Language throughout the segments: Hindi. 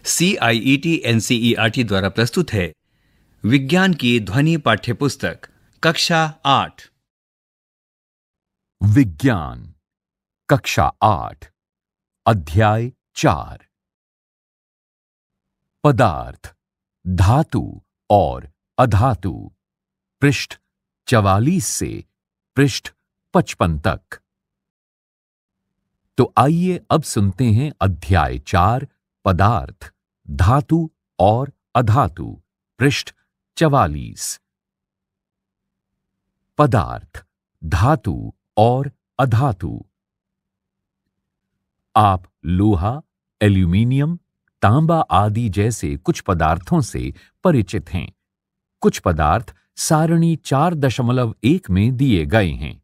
CIET NCERT द्वारा प्रस्तुत है विज्ञान की ध्वनि पाठ्यपुस्तक कक्षा 8। विज्ञान कक्षा 8 अध्याय 4 पदार्थ, धातु और अधातु, पृष्ठ 44 से पृष्ठ 55 तक। तो आइए अब सुनते हैं अध्याय 4 पदार्थ, धातु और अधातु, पृष्ठ 44। पदार्थ, धातु और अधातु। आप लोहा, एल्यूमीनियम, तांबा आदि जैसे कुछ पदार्थों से परिचित हैं। कुछ पदार्थ सारणी 4.1 में दिए गए हैं।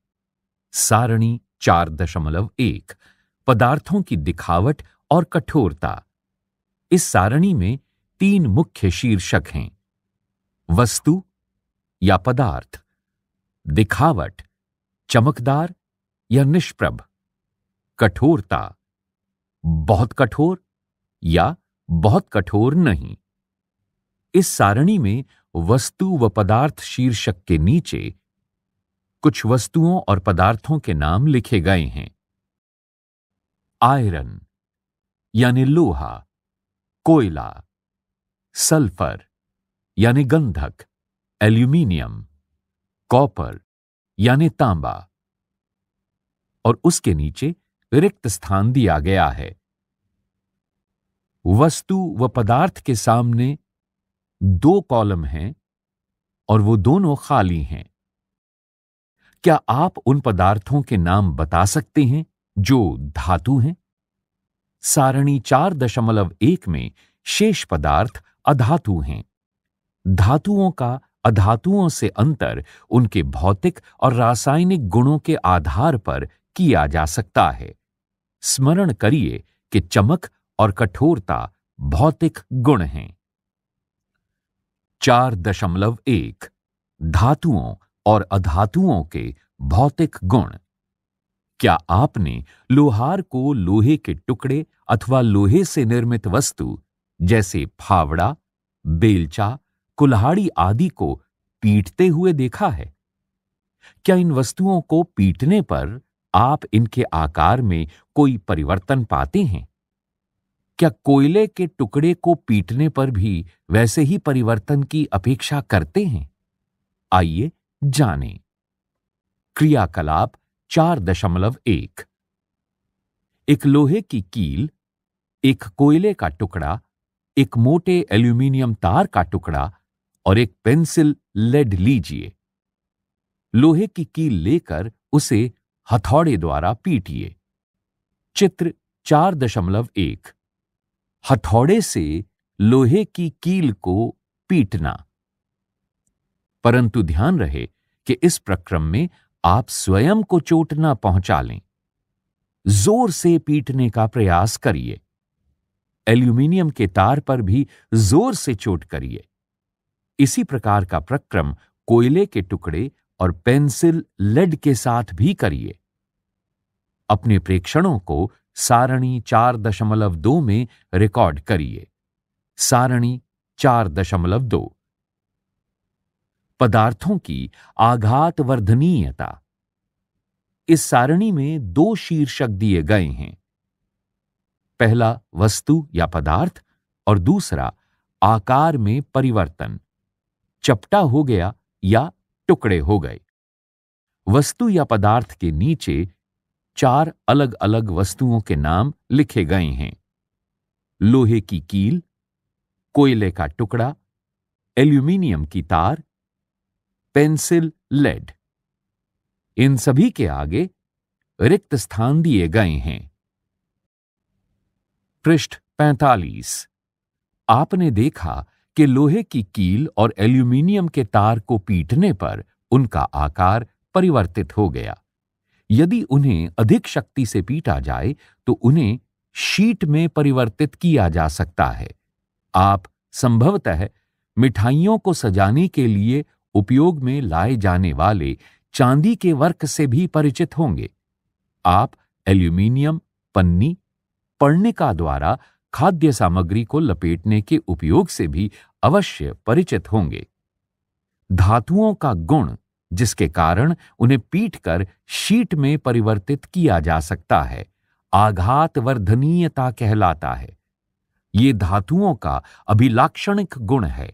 सारणी 4.1 पदार्थों की दिखावट और कठोरता। इस सारणी में 3 मुख्य शीर्षक हैं: वस्तु या पदार्थ, दिखावट, चमकदार या निष्प्रभ, कठोरता, बहुत कठोर या बहुत कठोर नहीं। इस सारणी में वस्तु व पदार्थ शीर्षक के नीचे कुछ वस्तुओं और पदार्थों के नाम लिखे गए हैं। आयरन यानी लोहा, कोयला, सल्फर यानी गंधक, एल्यूमीनियम, कॉपर यानी तांबा, और उसके नीचे रिक्त स्थान दिया गया है। वस्तु व पदार्थ के सामने 2 कॉलम हैं और वो दोनों खाली हैं। क्या आप उन पदार्थों के नाम बता सकते हैं जो धातु हैं? सारणी 4.1 में शेष पदार्थ अधातु हैं। धातुओं का अधातुओं से अंतर उनके भौतिक और रासायनिक गुणों के आधार पर किया जा सकता है। स्मरण करिए कि चमक और कठोरता भौतिक गुण हैं। 4.1 धातुओं और अधातुओं के भौतिक गुण। क्या आपने लोहार को लोहे के टुकड़े अथवा लोहे से निर्मित वस्तु जैसे फावड़ा, बेलचा, कुल्हाड़ी आदि को पीटते हुए देखा है? क्या इन वस्तुओं को पीटने पर आप इनके आकार में कोई परिवर्तन पाते हैं? क्या कोयले के टुकड़े को पीटने पर भी वैसे ही परिवर्तन की अपेक्षा करते हैं? आइए जानें। क्रियाकलाप 4.1 एक लोहे की कील, एक कोयले का टुकड़ा, एक मोटे एल्यूमीनियम तार का टुकड़ा और एक पेंसिल लेड लीजिए। लोहे की कील लेकर उसे हथौड़े द्वारा पीटिए। चित्र 4.1 हथौड़े से लोहे की कील को पीटना। परंतु ध्यान रहे कि इस प्रक्रम में आप स्वयं को चोट न पहुंचा लें। जोर से पीटने का प्रयास करिए। एल्यूमीनियम के तार पर भी जोर से चोट करिए। इसी प्रकार का प्रक्रम कोयले के टुकड़े और पेंसिल लेड के साथ भी करिए। अपने प्रेक्षणों को सारणी 4.2 में रिकॉर्ड करिए। सारणी 4.2 पदार्थों की आघातवर्धनीयता। इस सारणी में 2 शीर्षक दिए गए हैं। पहला वस्तु या पदार्थ और दूसरा आकार में परिवर्तन, चपटा हो गया या टुकड़े हो गए। वस्तु या पदार्थ के नीचे 4 अलग अलग वस्तुओं के नाम लिखे गए हैं: लोहे की कील, कोयले का टुकड़ा, एल्यूमीनियम की तार, पेंसिल लेड। इन सभी के आगे रिक्त स्थान दिए गए हैं। पृष्ठ 45 आपने देखा कि लोहे की कील और एल्यूमीनियम के तार को पीटने पर उनका आकार परिवर्तित हो गया। यदि उन्हें अधिक शक्ति से पीटा जाए तो उन्हें शीट में परिवर्तित किया जा सकता है। आप संभवतः मिठाइयों को सजाने के लिए उपयोग में लाए जाने वाले चांदी के वर्क से भी परिचित होंगे। आप एल्यूमीनियम, पन्नी, पर्णिका द्वारा खाद्य सामग्री को लपेटने के उपयोग से भी अवश्य परिचित होंगे। धातुओं का गुण, जिसके कारण उन्हें पीटकर शीट में परिवर्तित किया जा सकता है, आघात वर्धनीयता कहलाता है। ये धातुओं का अभिलाक्षणिक गुण है।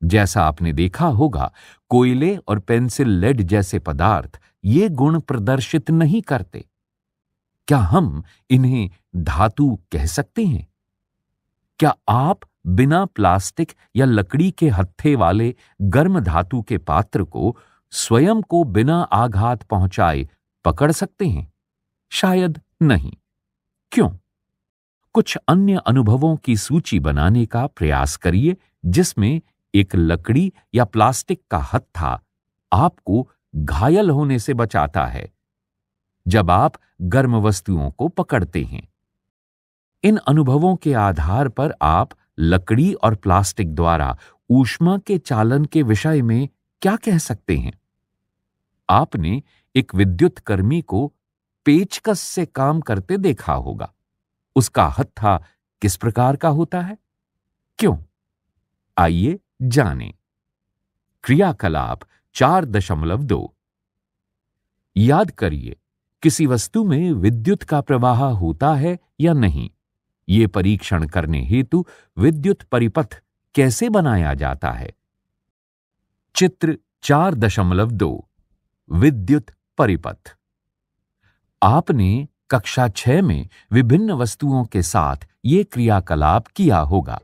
जैसा आपने देखा होगा, कोयले और पेंसिल लेड जैसे पदार्थ ये गुण प्रदर्शित नहीं करते। क्या हम इन्हें धातु कह सकते हैं? क्या आप बिना प्लास्टिक या लकड़ी के हत्थे वाले गर्म धातु के पात्र को स्वयं को बिना आघात पहुंचाए पकड़ सकते हैं? शायद नहीं। क्यों? कुछ अन्य अनुभवों की सूची बनाने का प्रयास करिए जिसमें एक लकड़ी या प्लास्टिक का हत्था आपको घायल होने से बचाता है जब आप गर्म वस्तुओं को पकड़ते हैं। इन अनुभवों के आधार पर आप लकड़ी और प्लास्टिक द्वारा ऊष्मा के चालन के विषय में क्या कह सकते हैं? आपने एक विद्युत कर्मी को पेचकस से काम करते देखा होगा। उसका हत्था किस प्रकार का होता है? क्यों? आइए जानें। क्रियाकलाप 4.2। याद करिए, किसी वस्तु में विद्युत का प्रवाह होता है या नहीं, ये परीक्षण करने हेतु विद्युत परिपथ कैसे बनाया जाता है? चित्र 4.2 विद्युत परिपथ। आपने कक्षा 6 में विभिन्न वस्तुओं के साथ ये क्रियाकलाप किया होगा।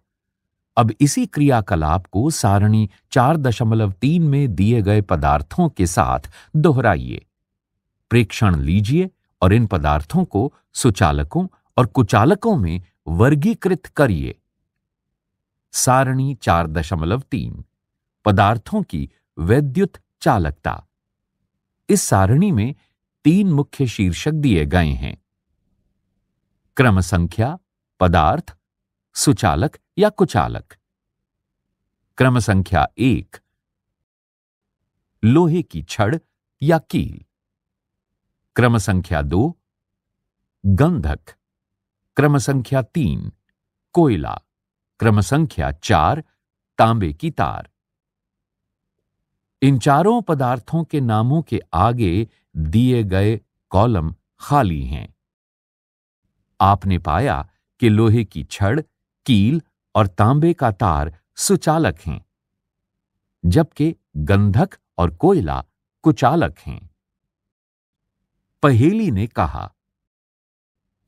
अब इसी क्रियाकलाप को सारणी 4.3 में दिए गए पदार्थों के साथ दोहराइए। प्रेक्षण लीजिए और इन पदार्थों को सुचालकों और कुचालकों में वर्गीकृत करिए। सारणी 4.3 पदार्थों की वैद्युत चालकता। इस सारणी में 3 मुख्य शीर्षक दिए गए हैं: क्रम संख्या, पदार्थ, सुचालक या कुचालक। क्रम संख्या 1 लोहे की छड़ या कील। क्रम संख्या 2 गंधक। क्रम संख्या 3 कोयला। क्रम संख्या 4 तांबे की तार। इन चारों पदार्थों के नामों के आगे दिए गए कॉलम खाली हैं। आपने पाया कि लोहे की छड़, कील और तांबे का तार सुचालक हैं, जबकि गंधक और कोयला कुचालक हैं। पहेली ने कहा,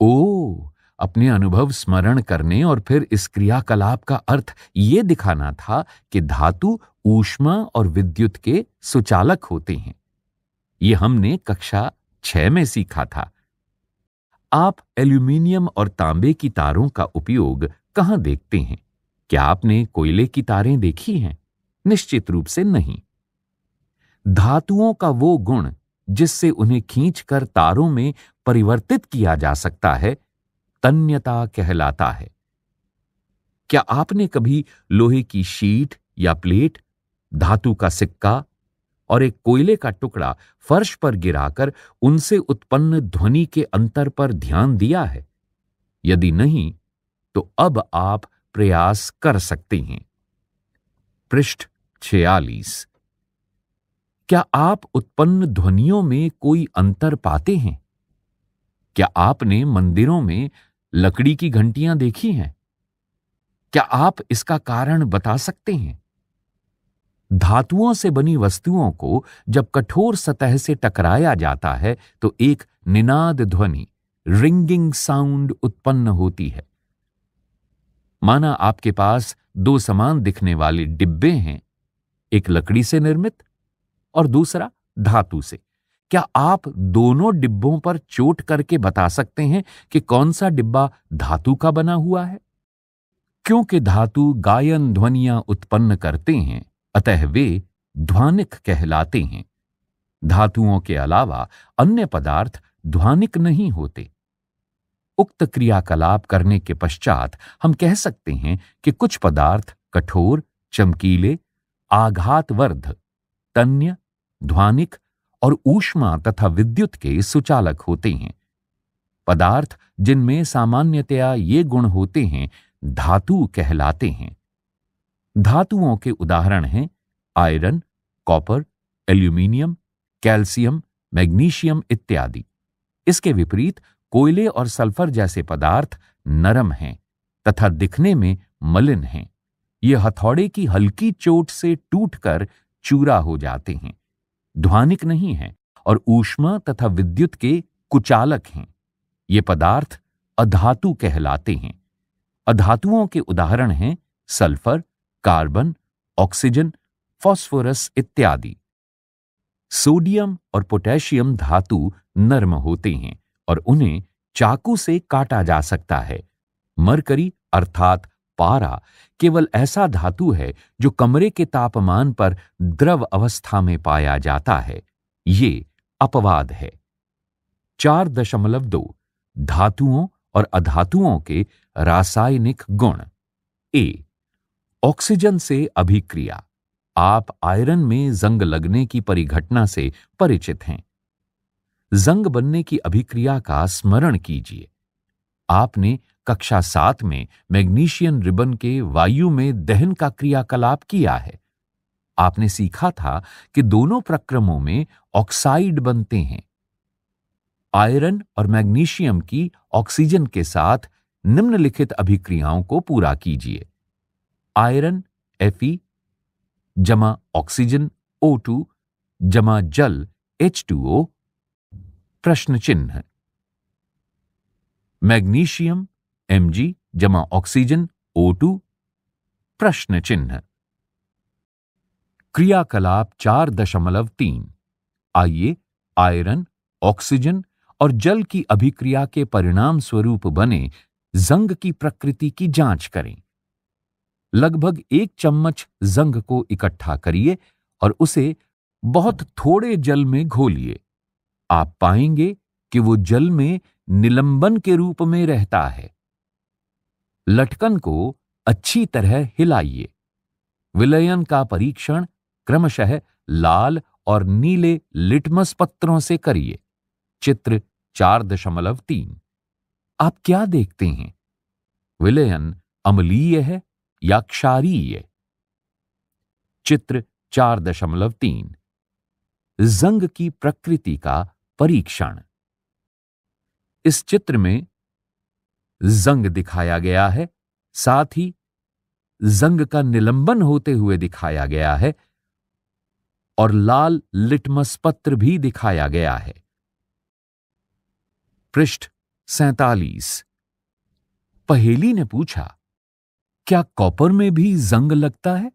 ओ, अपने अनुभव स्मरण करने और फिर इस क्रियाकलाप का अर्थ यह दिखाना था कि धातु ऊष्मा और विद्युत के सुचालक होते हैं। यह हमने कक्षा 6 में सीखा था। आप एल्यूमीनियम और तांबे की तारों का उपयोग कहां देखते हैं? क्या आपने कोयले की तारें देखी हैं? निश्चित रूप से नहीं। धातुओं का वो गुण जिससे उन्हें खींचकर तारों में परिवर्तित किया जा सकता है, तन्यता कहलाता है। क्या आपने कभी लोहे की शीट या प्लेट, धातु का सिक्का और एक कोयले का टुकड़ा फर्श पर गिराकर उनसे उत्पन्न ध्वनि के अंतर पर ध्यान दिया है? यदि नहीं, तो अब आप प्रयास कर सकते हैं। पृष्ठ 46। क्या आप उत्पन्न ध्वनियों में कोई अंतर पाते हैं? क्या आपने मंदिरों में लकड़ी की घंटियां देखी हैं? क्या आप इसका कारण बता सकते हैं? धातुओं से बनी वस्तुओं को जब कठोर सतह से टकराया जाता है तो एक निनाद ध्वनि, रिंगिंग साउंड उत्पन्न होती है। माना आपके पास 2 समान दिखने वाले डिब्बे हैं, एक लकड़ी से निर्मित और दूसरा धातु से। क्या आप दोनों डिब्बों पर चोट करके बता सकते हैं कि कौन सा डिब्बा धातु का बना हुआ है? क्योंकि धातु गायन ध्वनियां उत्पन्न करते हैं, अतः वे ध्वनिक कहलाते हैं। धातुओं के अलावा अन्य पदार्थ ध्वनिक नहीं होते। उक्त क्रियाकलाप करने के पश्चात हम कह सकते हैं कि कुछ पदार्थ कठोर, चमकीले, आघातवर्ध, तन्य, ध्वनिक और ऊष्मा तथा विद्युत के सुचालक होते हैं। पदार्थ जिनमें सामान्यतया ये गुण होते हैं धातु कहलाते हैं। धातुओं के उदाहरण हैं iron, copper, aluminium, calcium, magnesium इत्यादि। इसके विपरीत कोयले और सल्फर जैसे पदार्थ नरम हैं तथा दिखने में मलिन हैं। ये हथौड़े की हल्की चोट से टूटकर चूरा हो जाते हैं, ध्वनिक नहीं हैं और ऊष्मा तथा विद्युत के कुचालक हैं। ये पदार्थ अधातु कहलाते हैं। अधातुओं के उदाहरण हैं सल्फर, कार्बन, ऑक्सीजन, फास्फोरस इत्यादि। सोडियम और पोटेशियम धातु नर्म होते हैं और उन्हें चाकू से काटा जा सकता है। मरकरी अर्थात पारा केवल ऐसा धातु है जो कमरे के तापमान पर द्रव अवस्था में पाया जाता है। ये अपवाद है। 4.2 धातुओं और अधातुओं के रासायनिक गुण। ए, ऑक्सीजन से अभिक्रिया। आप आयरन में जंग लगने की परिघटना से परिचित हैं। जंग बनने की अभिक्रिया का स्मरण कीजिए। आपने कक्षा 7 में मैग्नीशियन रिबन के वायु में दहन का क्रियाकलाप किया है। आपने सीखा था कि दोनों प्रक्रमों में ऑक्साइड बनते हैं। आयरन और मैग्नीशियम की ऑक्सीजन के साथ निम्नलिखित अभिक्रियाओं को पूरा कीजिए। आयरन Fe जमा ऑक्सीजन O2 जमा जल H2O प्रश्न चिन्ह। मैग्नीशियम Mg जमा ऑक्सीजन O2 प्रश्न चिन्ह। क्रियाकलाप 4.3। आइए आयरन, ऑक्सीजन और जल की अभिक्रिया के परिणाम स्वरूप बने जंग की प्रकृति की जांच करें। लगभग 1 चम्मच जंग को इकट्ठा करिए और उसे बहुत थोड़े जल में घोलिए। आप पाएंगे कि वो जल में निलंबन के रूप में रहता है। लटकन को अच्छी तरह हिलाइए। विलयन का परीक्षण क्रमशः लाल और नीले लिटमस पत्रों से करिए। चित्र 4.3। आप क्या देखते हैं? विलयन अम्लीय है या क्षारीय? चित्र 4.3। जंग की प्रकृति का परीक्षण। इस चित्र में जंग दिखाया गया है, साथ ही जंग का निलंबन होते हुए दिखाया गया है और लाल लिटमस पत्र भी दिखाया गया है। पृष्ठ 47। पहेली ने पूछा, क्या कॉपर में भी जंग लगता है?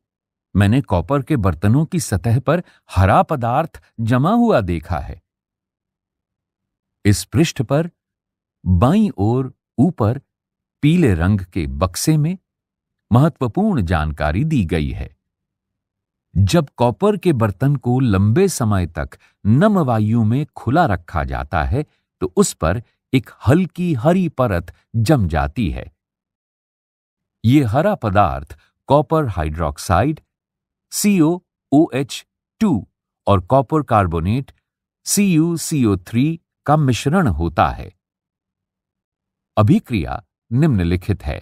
मैंने कॉपर के बर्तनों की सतह पर हरा पदार्थ जमा हुआ देखा है। इस पृष्ठ पर बाईं ओर ऊपर पीले रंग के बक्से में महत्वपूर्ण जानकारी दी गई है। जब कॉपर के बर्तन को लंबे समय तक नम वायु में खुला रखा जाता है तो उस पर एक हल्की हरी परत जम जाती है। ये हरा पदार्थ कॉपर हाइड्रोक्साइड COOH2 और कॉपर कार्बोनेट CuCO3 का मिश्रण होता है। अभिक्रिया निम्नलिखित है।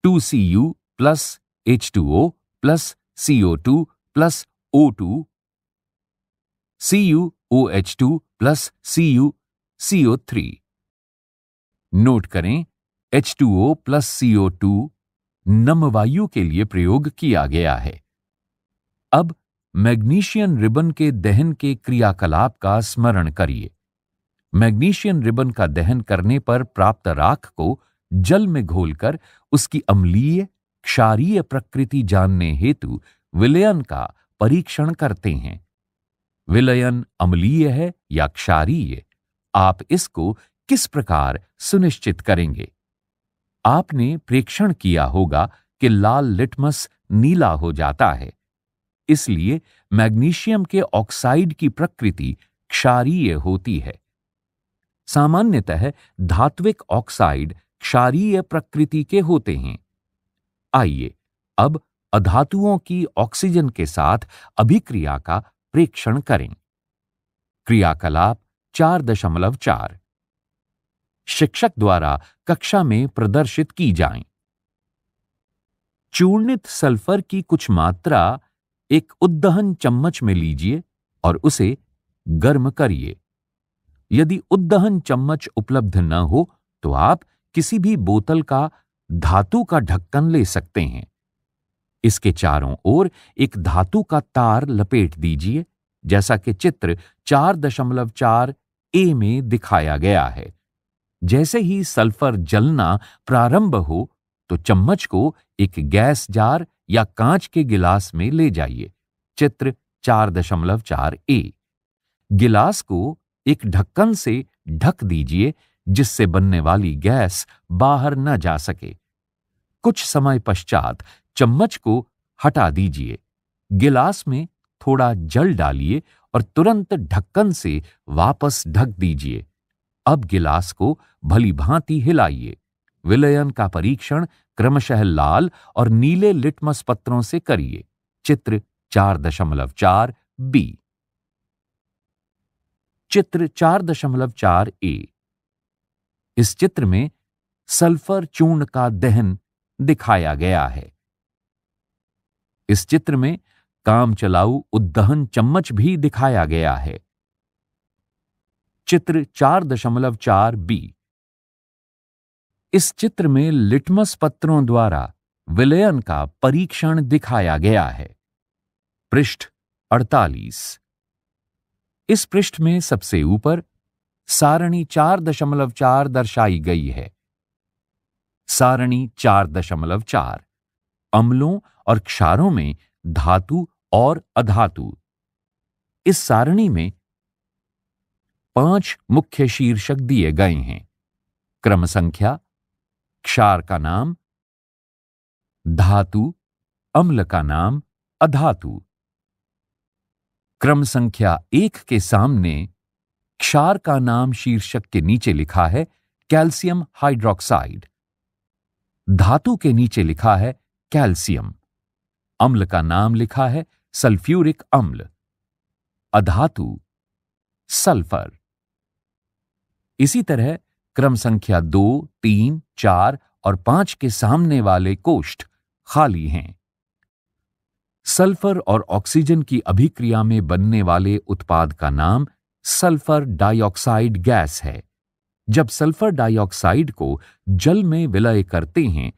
2Cu plus H2O plus CO2 plus O2 CuOH2 plus CuCO3। Note करें, H2O प्लस CO2 नम वायु के लिए प्रयोग किया गया है। अब मैग्नीशियन रिबन के दहन के क्रियाकलाप का स्मरण करिए। मैग्नीशियन रिबन का दहन करने पर प्राप्त राख को जल में घोलकर उसकी अम्लीय क्षारीय प्रकृति जानने हेतु विलयन का परीक्षण करते हैं। विलयन अम्लीय है या क्षारीय, आप इसको किस प्रकार सुनिश्चित करेंगे? आपने प्रेक्षण किया होगा कि लाल लिटमस नीला हो जाता है। इसलिए मैग्नीशियम के ऑक्साइड की प्रकृति क्षारीय होती है। सामान्यतः धात्विक ऑक्साइड क्षारीय प्रकृति के होते हैं। आइए अब अधातुओं की ऑक्सीजन के साथ अभिक्रिया का प्रेक्षण करें। क्रियाकलाप 4.4। शिक्षक द्वारा कक्षा में प्रदर्शित की जाएं। चूर्णित सल्फर की कुछ मात्रा एक उद्दहन चम्मच में लीजिए और उसे गर्म करिए। यदि उद्दहन चम्मच उपलब्ध न हो तो आप किसी भी बोतल का धातु का ढक्कन ले सकते हैं। इसके चारों ओर एक धातु का तार लपेट दीजिए, जैसा कि चित्र 4.4 ए में दिखाया गया है। जैसे ही सल्फर जलना प्रारंभ हो तो चम्मच को एक गैस जार या कांच के गिलास में ले जाइए। चित्र 4.4 ए। गिलास को एक ढक्कन से ढक दीजिए जिससे बनने वाली गैस बाहर न जा सके। कुछ समय पश्चात चम्मच को हटा दीजिए। गिलास में थोड़ा जल डालिए और तुरंत ढक्कन से वापस ढक दीजिए। अब गिलास को भली भांति हिलाइए। विलयन का परीक्षण क्रमशः लाल और नीले लिटमस पत्रों से करिए। चित्र 4.4 बी। चित्र 4.4 ए। इस चित्र में सल्फर चूर्ण का दहन दिखाया गया है। इस चित्र में काम चलाऊ उद्दहन चम्मच भी दिखाया गया है। चित्र 4.4 बी। इस चित्र में लिटमस पत्रों द्वारा विलयन का परीक्षण दिखाया गया है। पृष्ठ 48। इस पृष्ठ में सबसे ऊपर सारणी 4.4 दर्शाई गई है। सारणी 4.4 अम्लों और क्षारों में धातु और अधातु। इस सारणी में 5 मुख्य शीर्षक दिए गए हैं। क्रम संख्या, क्षार का नाम, धातु, अम्ल का नाम, अधातु। क्रम संख्या 1 के सामने क्षार का नाम शीर्षक के नीचे लिखा है कैल्शियम हाइड्रोक्साइड। धातु के नीचे लिखा है कैल्शियम। अम्ल का नाम लिखा है सल्फ्यूरिक अम्ल। अधातु सल्फर। इसी तरह क्रम संख्या 2, 3, 4 और 5 के सामने वाले कोष्ठ खाली हैं। सल्फर और ऑक्सीजन की अभिक्रिया में बनने वाले उत्पाद का नाम सल्फर डाइऑक्साइड गैस है। जब सल्फर डाइऑक्साइड को जल में विलय करते हैं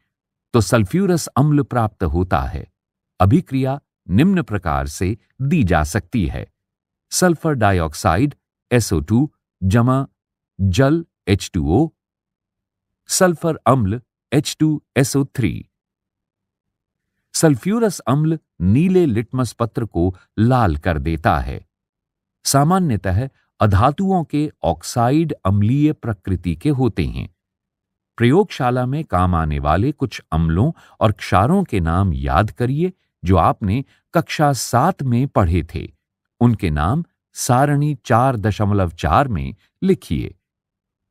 तो सल्फ्यूरस अम्ल प्राप्त होता है। अभिक्रिया निम्न प्रकार से दी जा सकती है। सल्फर डाइऑक्साइड SO2 जमा जल H2O, सल्फर अम्ल H2SO3। सल्फ्यूरस अम्ल नीले लिटमस पत्र को लाल कर देता है। सामान्यतः अधातुओं के ऑक्साइड अम्लीय प्रकृति के होते हैं। प्रयोगशाला में काम आने वाले कुछ अम्लों और क्षारों के नाम याद करिए जो आपने कक्षा 7 में पढ़े थे। उनके नाम सारणी 4.4 में लिखिए।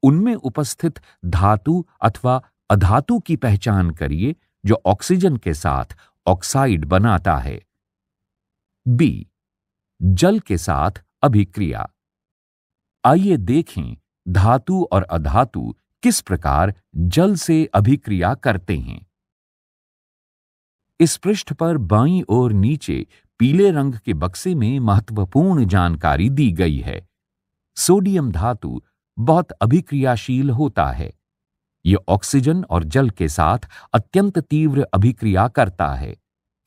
उनमें उपस्थित धातु अथवा अधातु की पहचान करिए जो ऑक्सीजन के साथ ऑक्साइड बनाता है। बी, जल के साथ अभिक्रिया। आइए देखें धातु और अधातु किस प्रकार जल से अभिक्रिया करते हैं। इस पृष्ठ पर बाईं ओर नीचे पीले रंग के बक्से में महत्वपूर्ण जानकारी दी गई है। सोडियम धातु बहुत अभिक्रियाशील होता है। यह ऑक्सीजन और जल के साथ अत्यंत तीव्र अभिक्रिया करता है।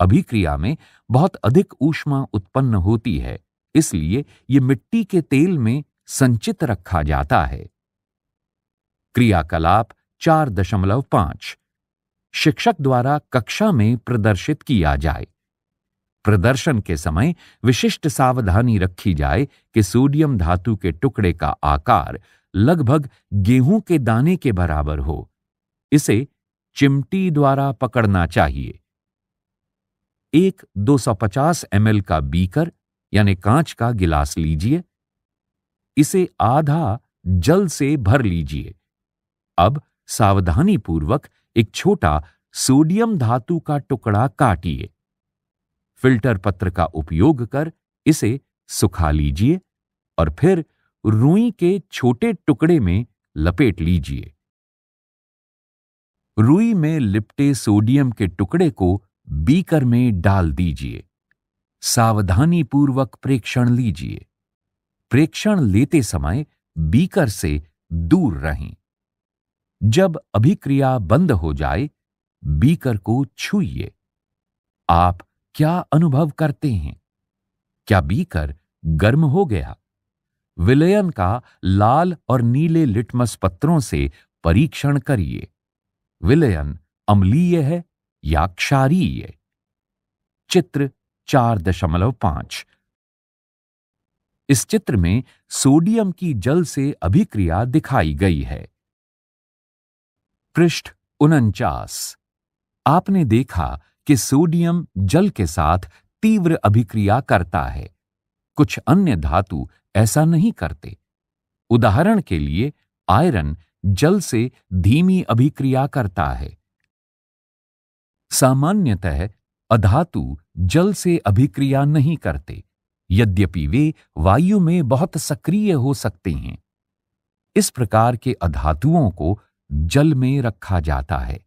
अभिक्रिया में बहुत अधिक ऊष्मा उत्पन्न होती है, इसलिए यह मिट्टी के तेल में संचित रखा जाता है। क्रियाकलाप 4.5 शिक्षक द्वारा कक्षा में प्रदर्शित किया जाए। प्रदर्शन के समय विशिष्ट सावधानी रखी जाए कि सोडियम धातु के टुकड़े का आकार लगभग गेहूं के दाने के बराबर हो। इसे चिमटी द्वारा पकड़ना चाहिए। एक 250 ml का बीकर यानी कांच का गिलास लीजिए। इसे आधा जल से भर लीजिए। अब सावधानीपूर्वक एक छोटा सोडियम धातु का टुकड़ा काटिए। फिल्टर पत्र का उपयोग कर इसे सुखा लीजिए और फिर रुई के छोटे टुकड़े में लपेट लीजिए। रुई में लिपटे सोडियम के टुकड़े को बीकर में डाल दीजिए। सावधानीपूर्वक प्रेक्षण लीजिए। प्रेक्षण लेते समय बीकर से दूर रहें। जब अभिक्रिया बंद हो जाए, बीकर को छूइए। आप क्या अनुभव करते हैं? क्या बीकर गर्म हो गया? विलयन का लाल और नीले लिटमस पत्रों से परीक्षण करिए। विलयन अम्लीय है या क्षारीय? चित्र 4.5। इस चित्र में सोडियम की जल से अभिक्रिया दिखाई गई है। पृष्ठ 49। आपने देखा कि सोडियम जल के साथ तीव्र अभिक्रिया करता है। कुछ अन्य धातु ऐसा नहीं करते। उदाहरण के लिए आयरन जल से धीमी अभिक्रिया करता है। सामान्यतः अधातु जल से अभिक्रिया नहीं करते, यद्यपि वे वायु में बहुत सक्रिय हो सकते हैं। इस प्रकार के अधातुओं को जल में रखा जाता है।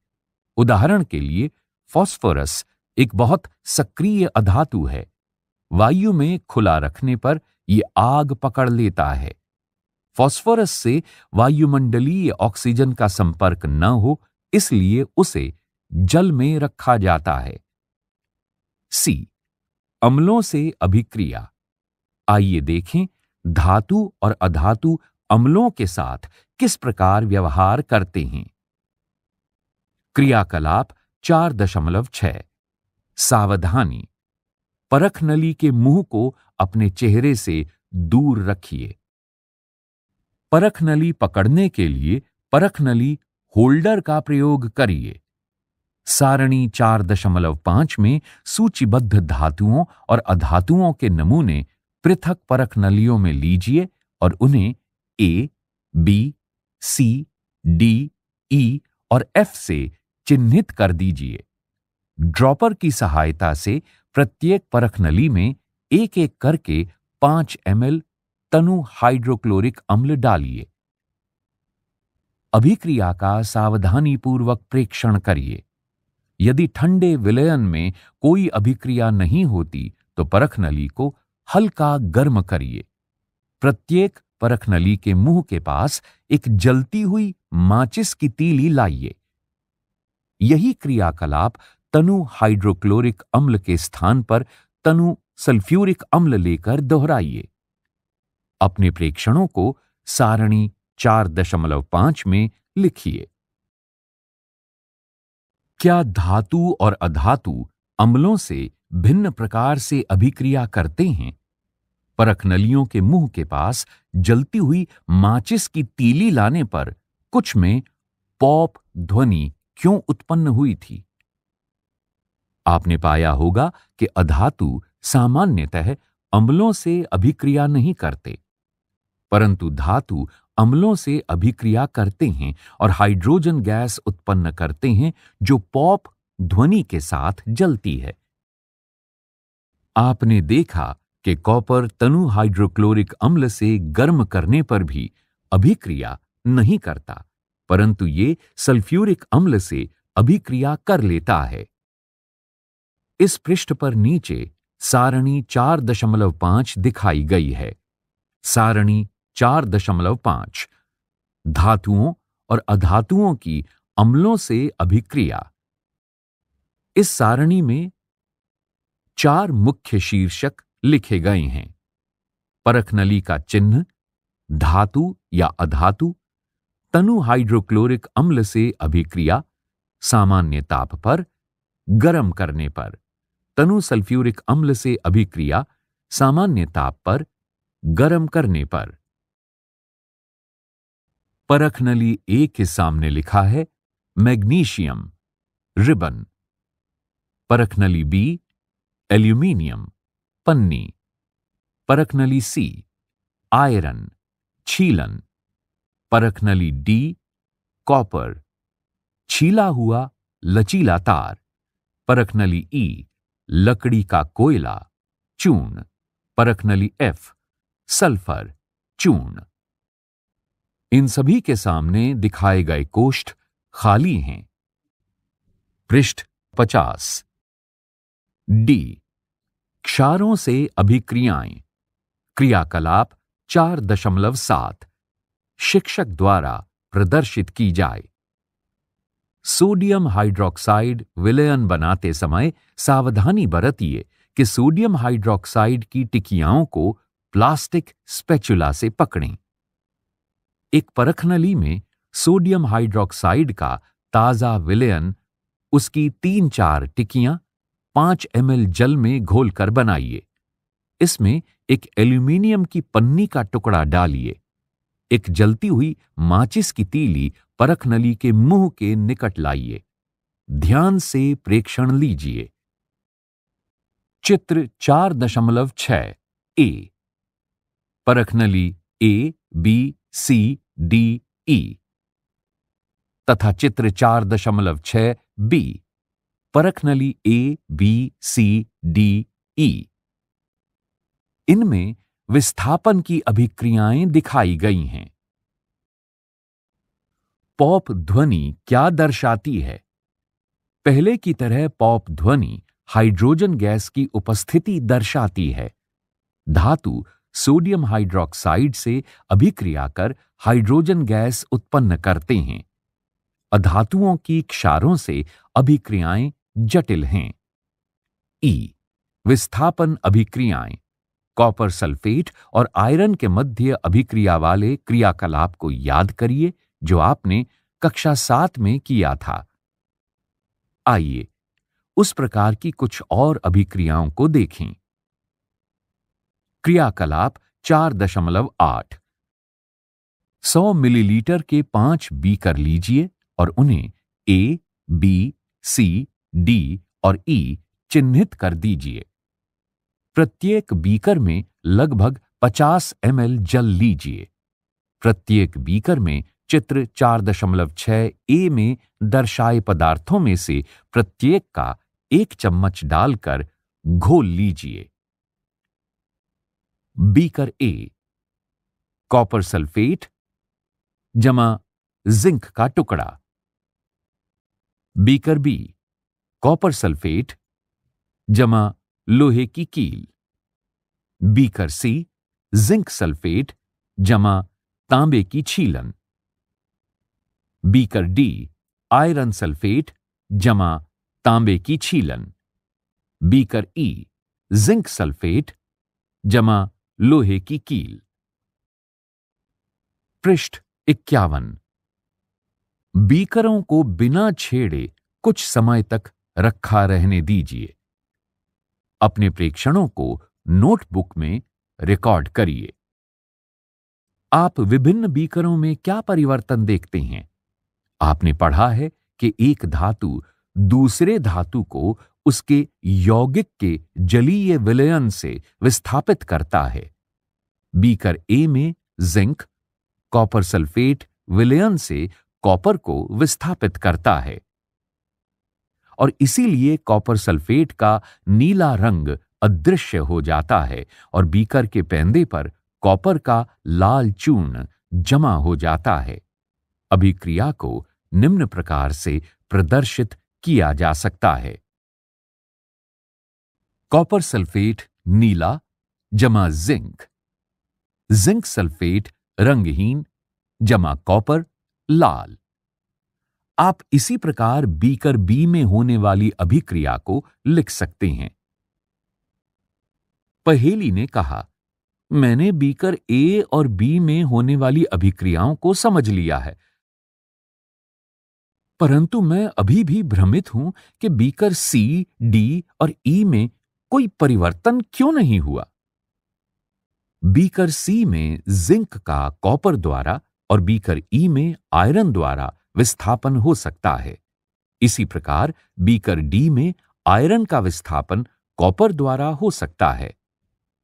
उदाहरण के लिए फास्फोरस एक बहुत सक्रिय अधातु है। वायु में खुला रखने पर यह आग पकड़ लेता है। फास्फोरस से वायुमंडलीय ऑक्सीजन का संपर्क न हो, इसलिए उसे जल में रखा जाता है। सी, अम्लों से अभिक्रिया। आइए देखें धातु और अधातु अम्लों के साथ किस प्रकार व्यवहार करते हैं। क्रियाकलाप 4.6। सावधानी। परख नली के मुंह को अपने चेहरे से दूर रखिए। परख नली पकड़ने के लिए परख नली होल्डर का प्रयोग करिए। सारणी 4.5 में सूचीबद्ध धातुओं और अधातुओं के नमूने पृथक परख नलियों में लीजिए और उन्हें ए, बी, सी, डी, ई और एफ से चिन्हित कर दीजिए। ड्रॉपर की सहायता से प्रत्येक परख नली में एक एक करके 5 ml तनु हाइड्रोक्लोरिक अम्ल डालिए। अभिक्रिया का सावधानीपूर्वक प्रेक्षण करिए। यदि ठंडे विलयन में कोई अभिक्रिया नहीं होती तो परख नली को हल्का गर्म करिए। प्रत्येक परख नली के मुंह के पास एक जलती हुई माचिस की तीली लाइए। यही क्रियाकलाप तनु हाइड्रोक्लोरिक अम्ल के स्थान पर तनु सल्फ्यूरिक अम्ल लेकर दोहराइए। अपने प्रेक्षणों को सारणी 4.5 में लिखिए। क्या धातु और अधातु अम्लों से भिन्न प्रकार से अभिक्रिया करते हैं? परख नलियों के मुंह के पास जलती हुई माचिस की तीली लाने पर कुछ में पॉप ध्वनि क्यों उत्पन्न हुई थी? आपने पाया होगा कि अधातु सामान्यतः अम्लों से अभिक्रिया नहीं करते, परंतु धातु अम्लों से अभिक्रिया करते हैं और हाइड्रोजन गैस उत्पन्न करते हैं जो पॉप ध्वनि के साथ जलती है। आपने देखा कि कॉपर तनु हाइड्रोक्लोरिक अम्ल से गर्म करने पर भी अभिक्रिया नहीं करता, परंतु ये सल्फ्यूरिक अम्ल से अभिक्रिया कर लेता है। इस पृष्ठ पर नीचे सारणी 4.5 दिखाई गई है। सारणी 4.5 धातुओं और अधातुओं की अम्लों से अभिक्रिया। इस सारणी में 4 मुख्य शीर्षक लिखे गए हैं। परख नली का चिन्ह, धातु या अधातु, तनु हाइड्रोक्लोरिक अम्ल से अभिक्रिया, सामान्य ताप पर, गर्म करने पर, तनु सल्फ्यूरिक अम्ल से अभिक्रिया, सामान्य ताप पर, गर्म करने पर। परख नली ए के सामने लिखा है मैग्नीशियम, रिबन। परख नली बी, एल्यूमीनियम, पन्नी। परख नली सी, आयरन, छीलन। परख नली डी, कॉपर, छीला हुआ लचीला तार। परख नली ई, लकड़ी का कोयला, चूर्ण। परख नली एफ, सल्फर, चूर्ण। इन सभी के सामने दिखाए गए कोष्ठ खाली हैं। पृष्ठ 50। डी। क्षारों से अभिक्रियाएं। क्रियाकलाप 4.7 शिक्षक द्वारा प्रदर्शित की जाए। सोडियम हाइड्रोक्साइड विलयन बनाते समय सावधानी बरतिए कि सोडियम हाइड्रोक्साइड की टिकियाओं को प्लास्टिक स्पैचुला से पकड़ें। एक परखनली में सोडियम हाइड्रोक्साइड का ताजा विलयन उसकी 3-4 टिकियां 5 ml जल में घोलकर बनाइए। इसमें एक एल्यूमीनियम की पन्नी का टुकड़ा डालिए। एक जलती हुई माचिस की तीली परखनली के मुंह के निकट लाइए। ध्यान से प्रेक्षण लीजिए। चित्र 4.6 ए। परखनली ए, बी, सी, डी, ई तथा चित्र 4.6 बी। परखनली ए, बी, सी, डी, ई। इनमें विस्थापन की अभिक्रियाएं दिखाई गई हैं। पॉप ध्वनि क्या दर्शाती है? पहले की तरह पॉप ध्वनि हाइड्रोजन गैस की उपस्थिति दर्शाती है। धातु सोडियम हाइड्रोक्साइड से अभिक्रिया कर हाइड्रोजन गैस उत्पन्न करते हैं। अधातुओं की क्षारों से अभिक्रियाएं जटिल हैं। ई। विस्थापन अभिक्रियाएं। कॉपर सल्फेट और आयरन के मध्य अभिक्रिया वाले क्रियाकलाप को याद करिए जो आपने कक्षा 7 में किया था। आइए उस प्रकार की कुछ और अभिक्रियाओं को देखें। क्रियाकलाप 4.8 100 मिलीलीटर के 5 बीकर लीजिए और उन्हें ए, बी, सी, डी और ई चिन्हित कर दीजिए। प्रत्येक बीकर में लगभग 50 ml जल लीजिए। प्रत्येक बीकर में चित्र 4.6 ए में दर्शाए पदार्थों में से प्रत्येक का 1 चम्मच डालकर घोल लीजिए। Beaker A. कॉपर सल्फेट जमा जिंक का टुकड़ा। Beaker B. कॉपर सल्फेट जमा लोहे की कील। बीकर सी। जिंक सल्फेट जमा तांबे की छीलन। Beaker D. आयरन सल्फेट जमा तांबे की छीलन। बीकर ई। जिंक सल्फेट जमा लोहे की कील। पृष्ठ 51। बीकरों को बिना छेड़े कुछ समय तक रखा रहने दीजिए। अपने प्रेक्षणों को नोटबुक में रिकॉर्ड करिए। आप विभिन्न बीकरों में क्या परिवर्तन देखते हैं? आपने पढ़ा है कि एक धातु दूसरे धातु को उसके यौगिक के जलीय विलयन से विस्थापित करता है। बीकर ए में जिंक कॉपर सल्फेट विलयन से कॉपर को विस्थापित करता है और इसीलिए कॉपर सल्फेट का नीला रंग अदृश्य हो जाता है और बीकर के पैंदे पर कॉपर का लाल चूर्ण जमा हो जाता है। अभिक्रिया को निम्न प्रकार से प्रदर्शित किया जा सकता है। कॉपर सल्फेट नीला जमा जिंक। जिंक सल्फेट रंगहीन जमा कॉपर लाल। आप इसी प्रकार बीकर बी में होने वाली अभिक्रिया को लिख सकते हैं। पहेली ने कहा, मैंने बीकर ए और बी में होने वाली अभिक्रियाओं को समझ लिया है, परंतु मैं अभी भी भ्रमित हूं कि बीकर सी, डी और ई में कोई परिवर्तन क्यों नहीं हुआ। बीकर सी में जिंक का कॉपर द्वारा और बीकर ई में आयरन द्वारा विस्थापन हो सकता है। इसी प्रकार बीकर डी में आयरन का विस्थापन कॉपर द्वारा हो सकता है।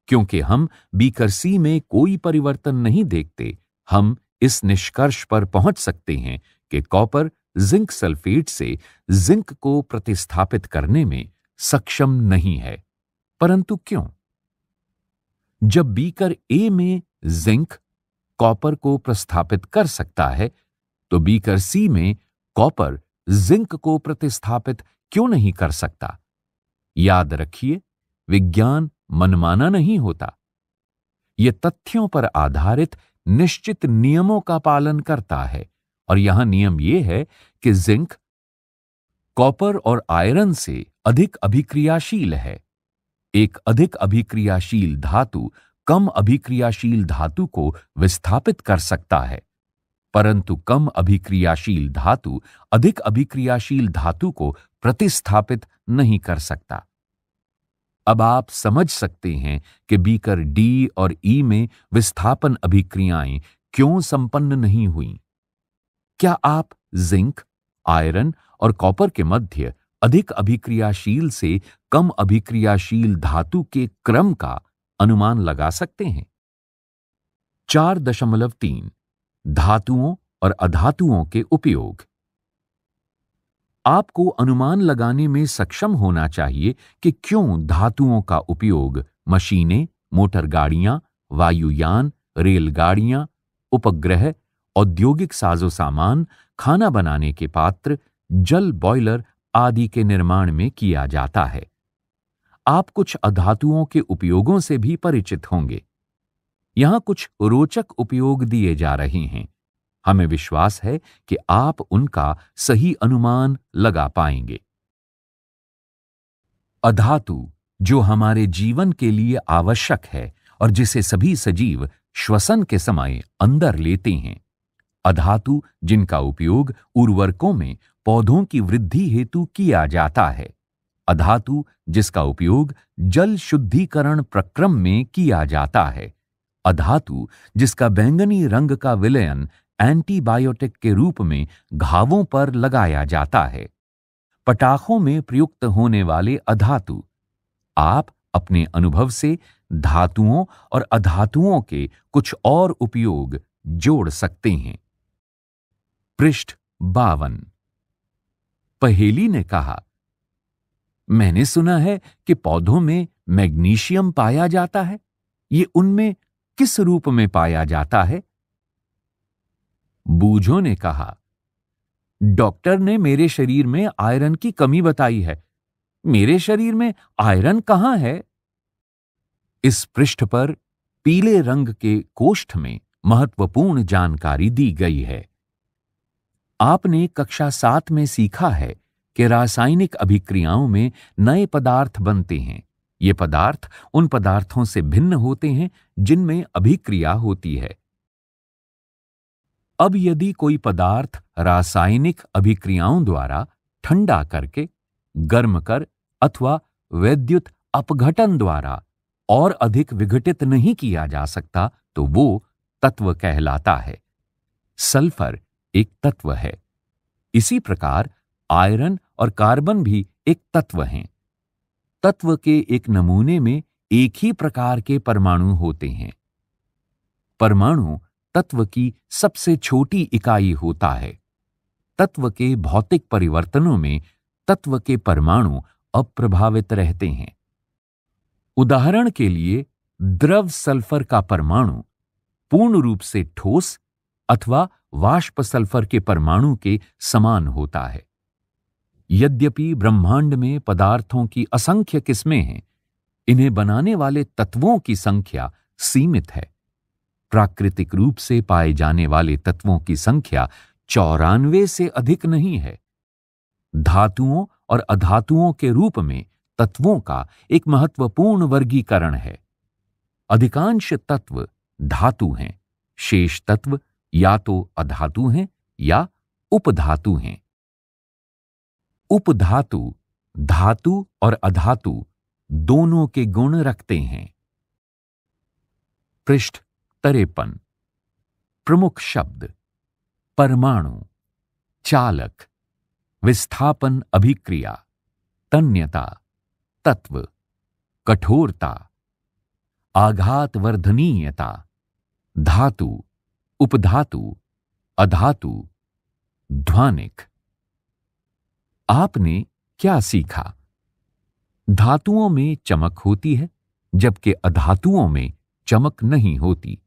क्योंकि हम बीकर सी में कोई परिवर्तन नहीं देखते, हम इस निष्कर्ष पर पहुंच सकते हैं कि कॉपर जिंक सल्फेट से जिंक को प्रतिस्थापित करने में सक्षम नहीं है। परंतु क्यों? जब बीकर ए में जिंक कॉपर को प्रतिस्थापित कर सकता है, तो बीकर सी में कॉपर जिंक को प्रतिस्थापित क्यों नहीं कर सकता? याद रखिए, विज्ञान मनमाना नहीं होता। यह तथ्यों पर आधारित निश्चित नियमों का पालन करता है, और यहां नियम यह है कि जिंक कॉपर और आयरन से अधिक अभिक्रियाशील है। एक अधिक अभिक्रियाशील धातु कम अभिक्रियाशील धातु को विस्थापित कर सकता है, परंतु कम अभिक्रियाशील धातु अधिक अभिक्रियाशील धातु को प्रतिस्थापित नहीं कर सकता। अब आप समझ सकते हैं कि बीकर डी और ई में विस्थापन अभिक्रियाएं क्यों संपन्न नहीं हुईं। क्या आप जिंक, आयरन और कॉपर के मध्य अधिक अभिक्रियाशील से कम अभिक्रियाशील धातु के क्रम का अनुमान लगा सकते हैं? 4.3 धातुओं और अधातुओं के उपयोग। आपको अनुमान लगाने में सक्षम होना चाहिए कि क्यों धातुओं का उपयोग मशीनें, मोटर गाड़ियां, वायुयान, रेलगाड़ियां, उपग्रह, औद्योगिक साजो सामान, खाना बनाने के पात्र, जल बॉयलर आदि के निर्माण में किया जाता है। आप कुछ अधातुओं के उपयोगों से भी परिचित होंगे। यहां कुछ रोचक उपयोग दिए जा रहे हैं। हमें विश्वास है कि आप उनका सही अनुमान लगा पाएंगे। अधातु, जो हमारे जीवन के लिए आवश्यक है और जिसे सभी सजीव श्वसन के समय अंदर लेते हैं। अधातु, जिनका उपयोग उर्वरकों में पौधों की वृद्धि हेतु किया जाता है। अधातु, जिसका उपयोग जल शुद्धिकरण प्रक्रम में किया जाता है। अधातु, जिसका बैंगनी रंग का विलयन एंटीबायोटिक के रूप में घावों पर लगाया जाता है। पटाखों में प्रयुक्त होने वाले अधातु। आप अपने अनुभव से धातुओं और अधातुओं के कुछ और उपयोग जोड़ सकते हैं। पृष्ठ 52। पहेली ने कहा, मैंने सुना है कि पौधों में मैग्नीशियम पाया जाता है। ये उनमें किस रूप में पाया जाता है? बूझों ने कहा, डॉक्टर ने मेरे शरीर में आयरन की कमी बताई है। मेरे शरीर में आयरन कहां है? इस पृष्ठ पर पीले रंग के कोष्ठ में महत्वपूर्ण जानकारी दी गई है। आपने कक्षा 7 में सीखा है कि रासायनिक अभिक्रियाओं में नए पदार्थ बनते हैं। ये पदार्थ उन पदार्थों से भिन्न होते हैं जिनमें अभिक्रिया होती है। अब यदि कोई पदार्थ रासायनिक अभिक्रियाओं द्वारा ठंडा करके, गर्म कर अथवा वैद्युत अपघटन द्वारा और अधिक विघटित नहीं किया जा सकता, तो वो तत्व कहलाता है। सल्फर एक तत्व है। इसी प्रकार आयरन और कार्बन भी एक तत्व हैं। तत्व के एक नमूने में एक ही प्रकार के परमाणु होते हैं। परमाणु तत्व की सबसे छोटी इकाई होता है। तत्व के भौतिक परिवर्तनों में तत्व के परमाणु अप्रभावित रहते हैं। उदाहरण के लिए, द्रव सल्फर का परमाणु पूर्ण रूप से ठोस अथवा वाष्प सल्फर के परमाणु के समान होता है। यद्यपि ब्रह्मांड में पदार्थों की असंख्य किस्में हैं, इन्हें बनाने वाले तत्वों की संख्या सीमित है। प्राकृतिक रूप से पाए जाने वाले तत्वों की संख्या 94 से अधिक नहीं है। धातुओं और अधातुओं के रूप में तत्वों का एक महत्वपूर्ण वर्गीकरण है। अधिकांश तत्व धातु हैं, शेष तत्व या तो अधातु हैं या उपधातु हैं। उपधातु धातु और अधातु दोनों के गुण रखते हैं। पृष्ठ 53। प्रमुख शब्द: परमाणु, चालक, विस्थापन अभिक्रिया, तन्यता, तत्व, कठोरता, आघात वर्धनीयता, धातु, उपधातु, अधातु, ध्वनिक। आपने क्या सीखा? धातुओं में चमक होती है, जबकि अधातुओं में चमक नहीं होती।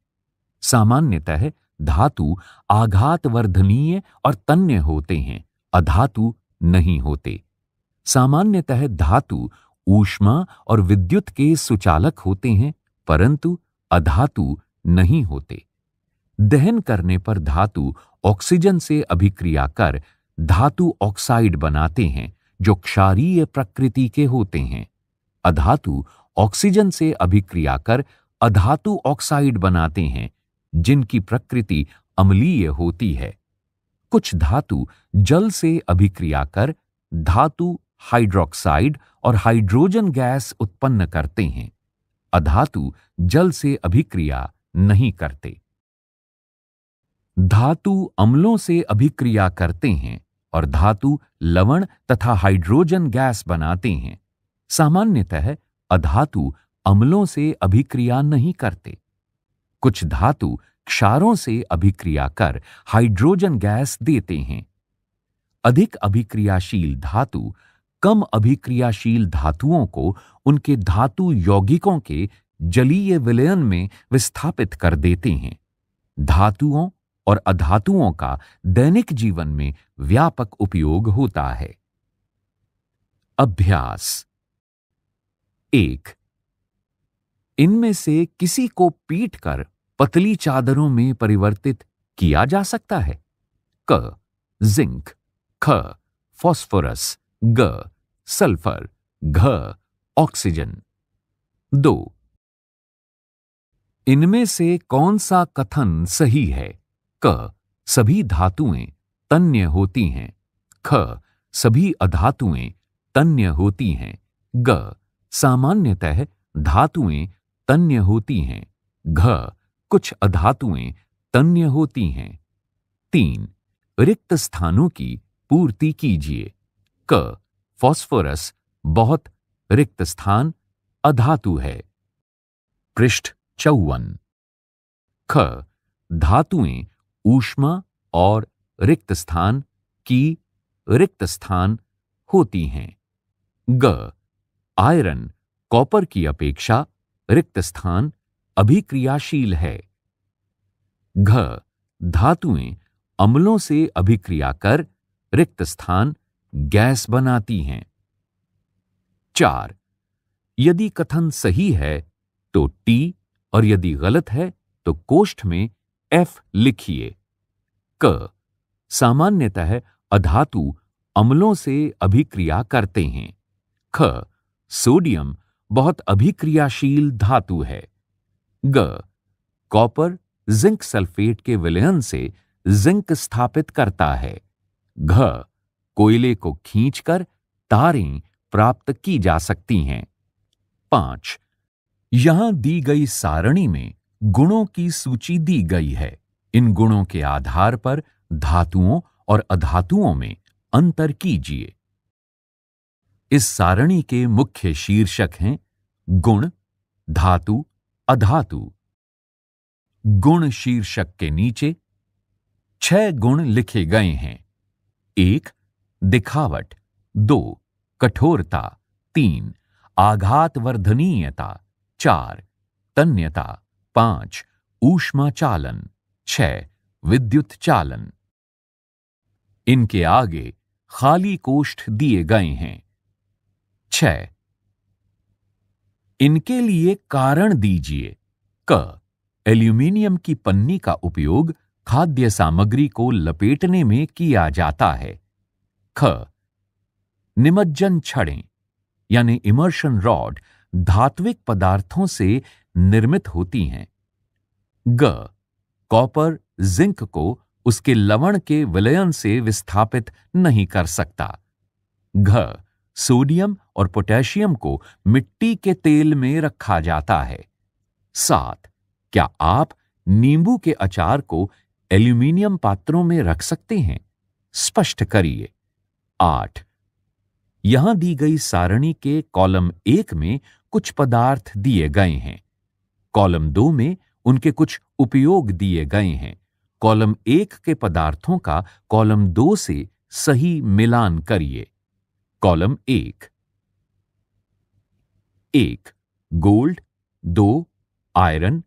सामान्यतः धातु आघातवर्धनीय और तन्य होते हैं, अधातु नहीं होते। सामान्यतः धातु ऊष्मा और विद्युत के सुचालक होते हैं, परंतु अधातु नहीं होते। दहन करने पर धातु ऑक्सीजन से अभिक्रिया कर धातु ऑक्साइड बनाते हैं, जो क्षारीय प्रकृति के होते हैं। अधातु ऑक्सीजन से अभिक्रिया कर अधातु ऑक्साइड बनाते हैं, जिनकी प्रकृति अम्लीय होती है। कुछ धातु जल से अभिक्रिया कर धातु हाइड्रोक्साइड और हाइड्रोजन गैस उत्पन्न करते हैं। अधातु जल से अभिक्रिया नहीं करते। धातु अम्लों से अभिक्रिया करते हैं और धातु लवण तथा हाइड्रोजन गैस बनाते हैं। सामान्यतः अधातु अम्लों से अभिक्रिया नहीं करते। कुछ धातु क्षारों से अभिक्रिया कर हाइड्रोजन गैस देते हैं। अधिक अभिक्रियाशील धातु कम अभिक्रियाशील धातुओं को उनके धातु यौगिकों के जलीय विलयन में विस्थापित कर देते हैं। धातुओं और अधातुओं का दैनिक जीवन में व्यापक उपयोग होता है। अभ्यास 1। इनमें से किसी को पीटकर पतली चादरों में परिवर्तित किया जा सकता है? क जिंक, ख फास्फोरस, ग सल्फर, घ ऑक्सीजन। 2। इनमें से कौन सा कथन सही है? क सभी धातुएं तन्य होती हैं, ख सभी अधातुएं तन्य होती हैं, ग सामान्यतः धातुएं तन्य होती हैं, घ कुछ अधातुएं तन्य होती हैं। 3। रिक्त स्थानों की पूर्ति कीजिए। क फास्फोरस बहुत रिक्त स्थान अधातु है। पृष्ठ 54। ख धातुएं ऊष्मा और रिक्त स्थान की रिक्त स्थान होती हैं। ग आयरन कॉपर की अपेक्षा रिक्त स्थान अभिक्रियाशील है। घ धातुएं अम्लों से अभिक्रिया कर रिक्त स्थान गैस बनाती हैं। 4। यदि कथन सही है तो T और यदि गलत है तो कोष्ठ में F लिखिए। क सामान्यतः अधातु अम्लों से अभिक्रिया करते हैं। ख सोडियम बहुत अभिक्रियाशील धातु है। ग कॉपर जिंक सल्फेट के विलयन से जिंक स्थापित करता है। घ कोयले को खींचकर तारें प्राप्त की जा सकती हैं। 5। यहां दी गई सारणी में गुणों की सूची दी गई है। इन गुणों के आधार पर धातुओं और अधातुओं में अंतर कीजिए। इस सारणी के मुख्य शीर्षक हैं गुण, धातु, अधातु। गुण शीर्षक के नीचे 6 गुण लिखे गए हैं। 1 दिखावट, 2 कठोरता, 3 आघातवर्धनीयता, 4 तन्यता, 5 ऊष्मा चालन, 6 विद्युत चालन। इनके आगे खाली कोष्ठ दिए गए हैं। 6 इनके लिए कारण दीजिए। क एल्यूमीनियम की पन्नी का उपयोग खाद्य सामग्री को लपेटने में किया जाता है। ख निमज्जन छड़ें यानी इमर्शन रॉड धात्विक पदार्थों से निर्मित होती हैं। ग कॉपर जिंक को उसके लवण के विलयन से विस्थापित नहीं कर सकता। घ सोडियम और पोटेशियम को मिट्टी के तेल में रखा जाता है। 7 क्या आप नींबू के अचार को एल्यूमीनियम पात्रों में रख सकते हैं? स्पष्ट करिए। 8 यहां दी गई सारणी के कॉलम 1 में कुछ पदार्थ दिए गए हैं। कॉलम 2 में उनके कुछ उपयोग दिए गए हैं। कॉलम 1 के पदार्थों का कॉलम 2 से सही मिलान करिए। Column 1 gold, 2 iron,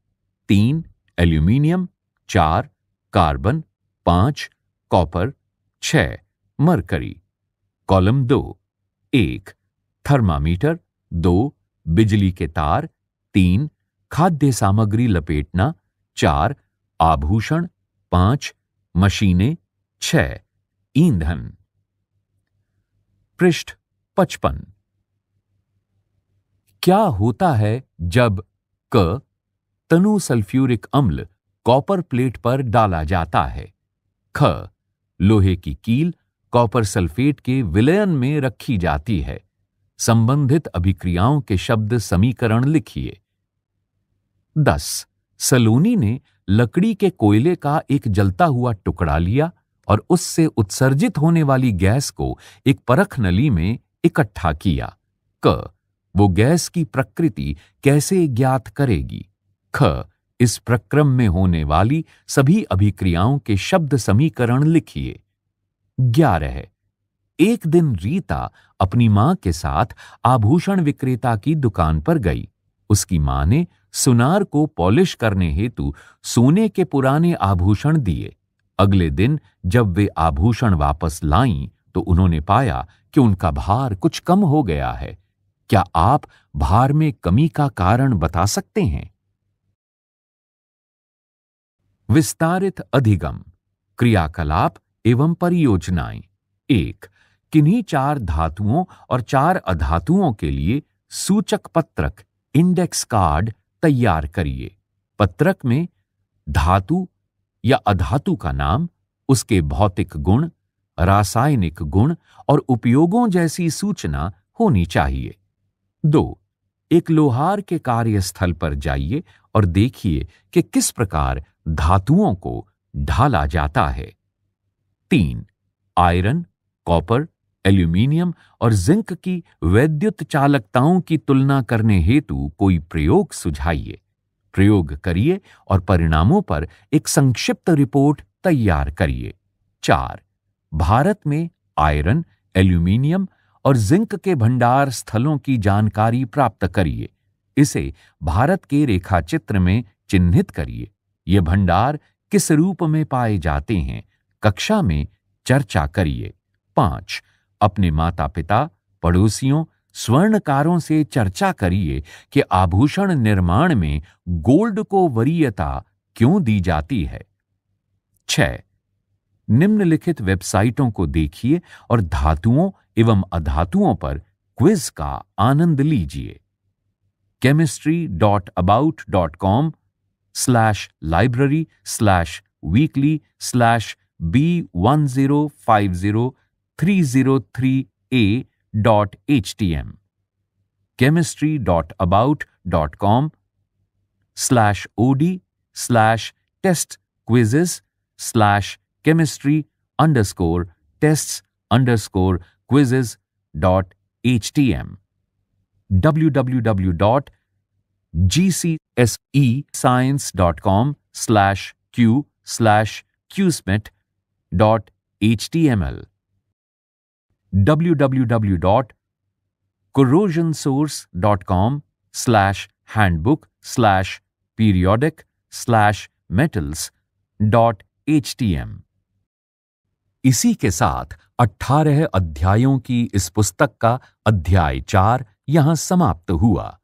3 aluminium 4, carbon 5, copper 6, mercury. Column 2, 1 thermometer, 2 बिजली के तार, 3 खाद्य सामग्री लपेटना, 4 आभूषण, 5 मशीनें, 6 ईंधन। पृष्ठ 55। क्या होता है जब क तनु सल्फ्यूरिक अम्ल कॉपर प्लेट पर डाला जाता है? ख लोहे की कील कॉपर सल्फेट के विलयन में रखी जाती है। संबंधित अभिक्रियाओं के शब्द समीकरण लिखिए। 10 सलोनी ने लकड़ी के कोयले का एक जलता हुआ टुकड़ा लिया और उससे उत्सर्जित होने वाली गैस को एक परख नली में इकट्ठा किया। क वो गैस की प्रकृति कैसे ज्ञात करेगी? ख इस प्रक्रम में होने वाली सभी अभिक्रियाओं के शब्द समीकरण लिखिए। 11 एक दिन रीता अपनी मां के साथ आभूषण विक्रेता की दुकान पर गई। उसकी मां ने सुनार को पॉलिश करने हेतु सोने के पुराने आभूषण दिए। अगले दिन जब वे आभूषण वापस लाईं तो उन्होंने पाया कि उनका भार कुछ कम हो गया है। क्या आप भार में कमी का कारण बता सकते हैं? विस्तारित अधिगम क्रियाकलाप एवं परियोजनाएं। 1 किन्हीं 4 धातुओं और 4 अधातुओं के लिए सूचक पत्रक इंडेक्स कार्ड तैयार करिए। पत्रक में धातु या अधातु का नाम, उसके भौतिक गुण, रासायनिक गुण और उपयोगों जैसी सूचना होनी चाहिए। 2 एक लोहार के कार्यस्थल पर जाइए और देखिए कि किस प्रकार धातुओं को ढाला जाता है। 3 आयरन, कॉपर, एल्यूमीनियम और जिंक की वैद्युत चालकताओं की तुलना करने हेतु कोई प्रयोग सुझाइए। प्रयोग करिए और परिणामों पर एक संक्षिप्त रिपोर्ट तैयार करिए। 4 भारत में आयरन, एल्यूमीनियम और जिंक के भंडार स्थलों की जानकारी प्राप्त करिए। इसे भारत के रेखाचित्र में चिन्हित करिए। ये भंडार किस रूप में पाए जाते हैं, कक्षा में चर्चा करिए। 5 अपने माता पिता, पड़ोसियों, स्वर्णकारों से चर्चा करिए कि आभूषण निर्माण में गोल्ड को वरीयता क्यों दी जाती है। 6 निम्नलिखित वेबसाइटों को देखिए और धातुओं एवं अधातुओं पर क्विज का आनंद लीजिए। chemistry.about.com/library/b10503003a.htm chemistry.about.com/od/tests_quizzes.htm www.gcsescience.com/q/qsmit.html www.corrosionsource.com/handbook/periodic/metals.htm इसी के साथ 18 अध्यायों की इस पुस्तक का अध्याय 4 यहां समाप्त हुआ।